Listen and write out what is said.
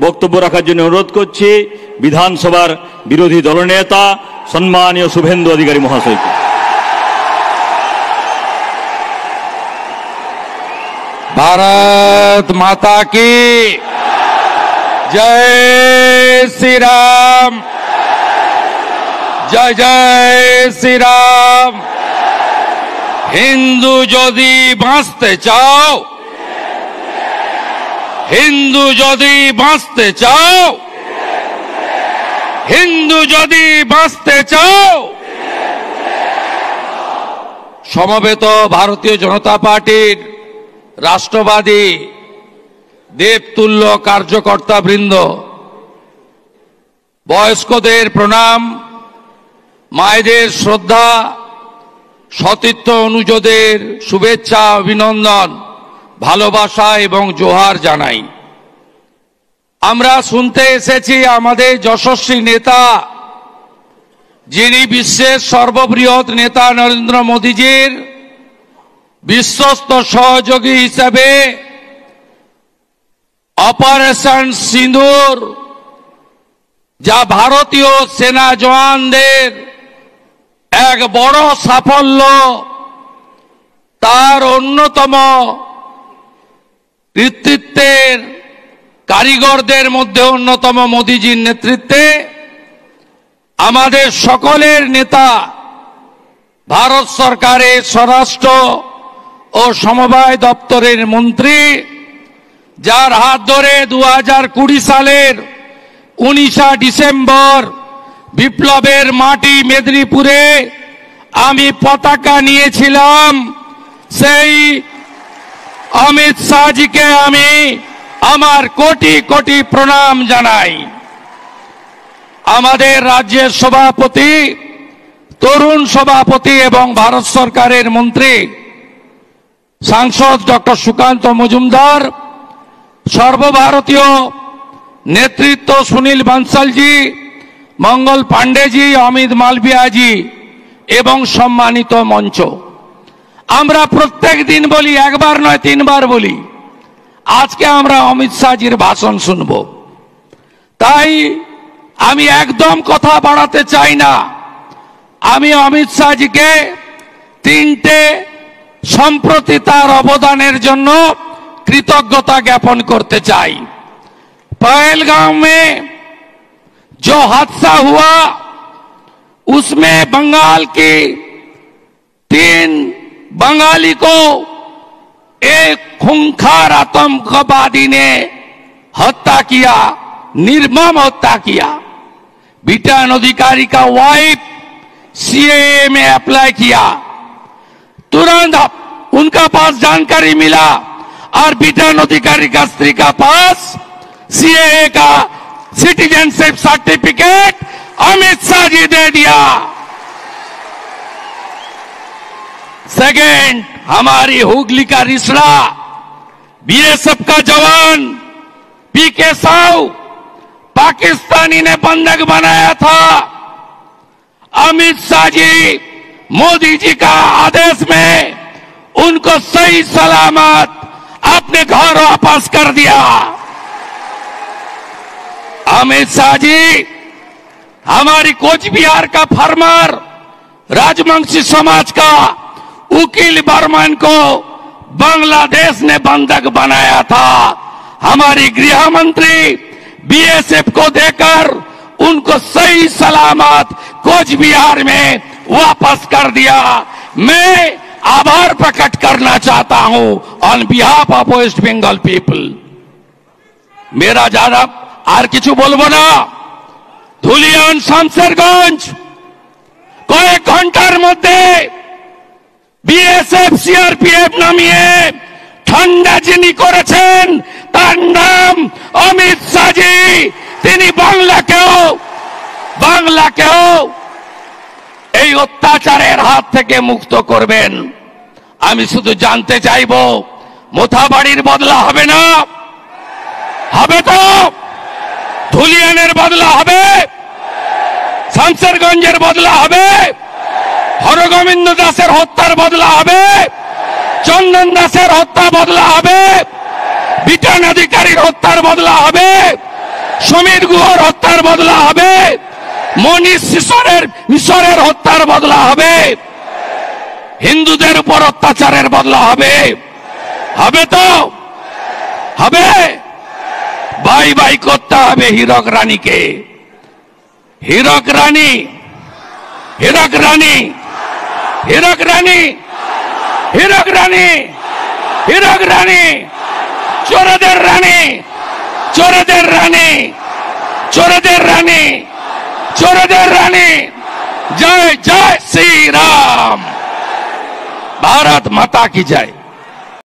বক্তব্য রাখার জন্য অনুরোধ করছি বিধানসভার বিরোধী দলনেতা সম্মানীয় শুভেন্দু অধিকারী মহাশয়কে। भारत माता की जय श्री राम, जय जय श्री राम। हिंदू यदि बाँचते चाओ, हिंदू यदि बाँचते चाओ, हिंदू यदि बाँचते चाओ। समवेत भारतीय जनता पार्टीर राष्ट्रवादी देवतुल्य कार्यकर्ता बृंद, बयस्कदेर प्रणाम, मायेदेर श्रद्धा, सतीर्थ अनुजदेर शुभेच्छा अभिनंदन भालोबासा एवं जोहार जानाई। आमरा सुनते एसेछि आमादेर यशस्वी नेता जिनि विश्वेर सर्वबृहत् नेता नरेंद्र मोदीजीर विश्वस्त सहयोगी हिसाबे ऑपरेशन सिंदूर जा भारतीय सेना जवानदेर एक बड़ साफल्य, तार अन्यतम नेतृत्वेर कारिगरदेर मध्य अन्यतम मोदीजीर नेतृत्वे आमादेर सकलेर नेता भारत सरकारेर स्वराष्ट्र और समवाय दफ्तरेर मंत्री, जार हाथ धरे 2020 सालेर 19 डिसेम्बर विप्लवेर माटी मेदिनीपुरे आमी पताका नियेछिलाम। सेई अमित शाह जी के आमी आमार कोटी कोटी प्रणाम जानाई। आमादेर राज्य सभापति, तरुण सभापति एवं भारत सरकारेर मंत्री सांसद डॉक्टर सुकांत मजुमदार, सर्वभारतीय नेतृत्व सुनील बंसल जी, मंगल पांडे जी, अमित मालविया जी एवं सम्मानित मंच। आमरा प्रत्येक दिन बोली, एक बार नय 3 बार बोली, आज के आमरा अमित शाह जीर भाषण सुनबो। ताई आमी एकदम कथा बाड़ाते चाई ना। आमी अमित शाह जी के 3टे सम्प्रति तार अवदानेर जन्य कृतज्ञता ज्ञापन करते चाई। पहलगाम में जो हादसा हुआ उसमें बंगाल की 3 बंगाली को एक खूंखार आतंकवादी ने हत्या किया, निर्मम हत्या किया। बिटान अधिकारी का वाइफ सीएए में अप्लाई किया, तुरंत उनका पास जानकारी मिला और बिटान अधिकारी का स्त्री का पास सीएए का सिटीजनशिप सर्टिफिकेट अमित शाह जी दे दिया। सेकेंड, हमारी हुगली का रिसड़ा बीएसएफ का जवान पीके साहू पाकिस्तानी ने बंधक बनाया था। अमित शाह जी मोदी जी का आदेश में उनको सही सलामत अपने घर वापस कर दिया। अमित शाह जी हमारी कोच बिहार का फार्मर राजवंशी समाज का उकील बर्मन को बांग्लादेश ने बंधक बनाया था। हमारी गृह मंत्री बीएसएफ को देकर उनको सही सलामत कोच बिहार में वापस कर दिया। मैं आभार प्रकट करना चाहता हूं on behalf of West Bengal people. मेरा ज्यादा আর কিছু বলবো না। ধুলিয়ান শামসেরগঞ্জ কয়েক ঘন্টার মধ্যে বিএসএফ সিআরপিএফ নামিয়ে ঠান্ডা যিনি করেছেন তার নাম অমিত শাহ জি। তিনি বাংলাকেও এই অত্যাচারের হাত থেকে মুক্ত করবেন। আমি শুধু জানতে চাইব মোথাবাড়ির বদলা হবে না? হবে তো? ধুলিয়ানের বদলা হবে? শামসেরগঞ্জের বদলা হবে? হরগোবিন্দ দাসের হত্যার বদলা হবে? চন্দন দাসের হত্যা বদলা হবে? বিটান অধিকারীর হত্যার বদলা হবে? সমীর গুহর হত্যার বদলা হবে, মনীষ মিশরের হত্যার বদলা হবে, হিন্দুদের উপর অত্যাচারের বদলা হবে। হবে তো হবে। বাই বাই করতে হবে হীরক রানীকে। হীরক রানী, হীরক রানী, হীরক রানী, হীরক রানী, হীরক রানী, চোরদের রানী, চোরদের রানী, চোরদের রানী, চোরদের রানী। জয় জয় শ্রী রাম। भारत माता की जय।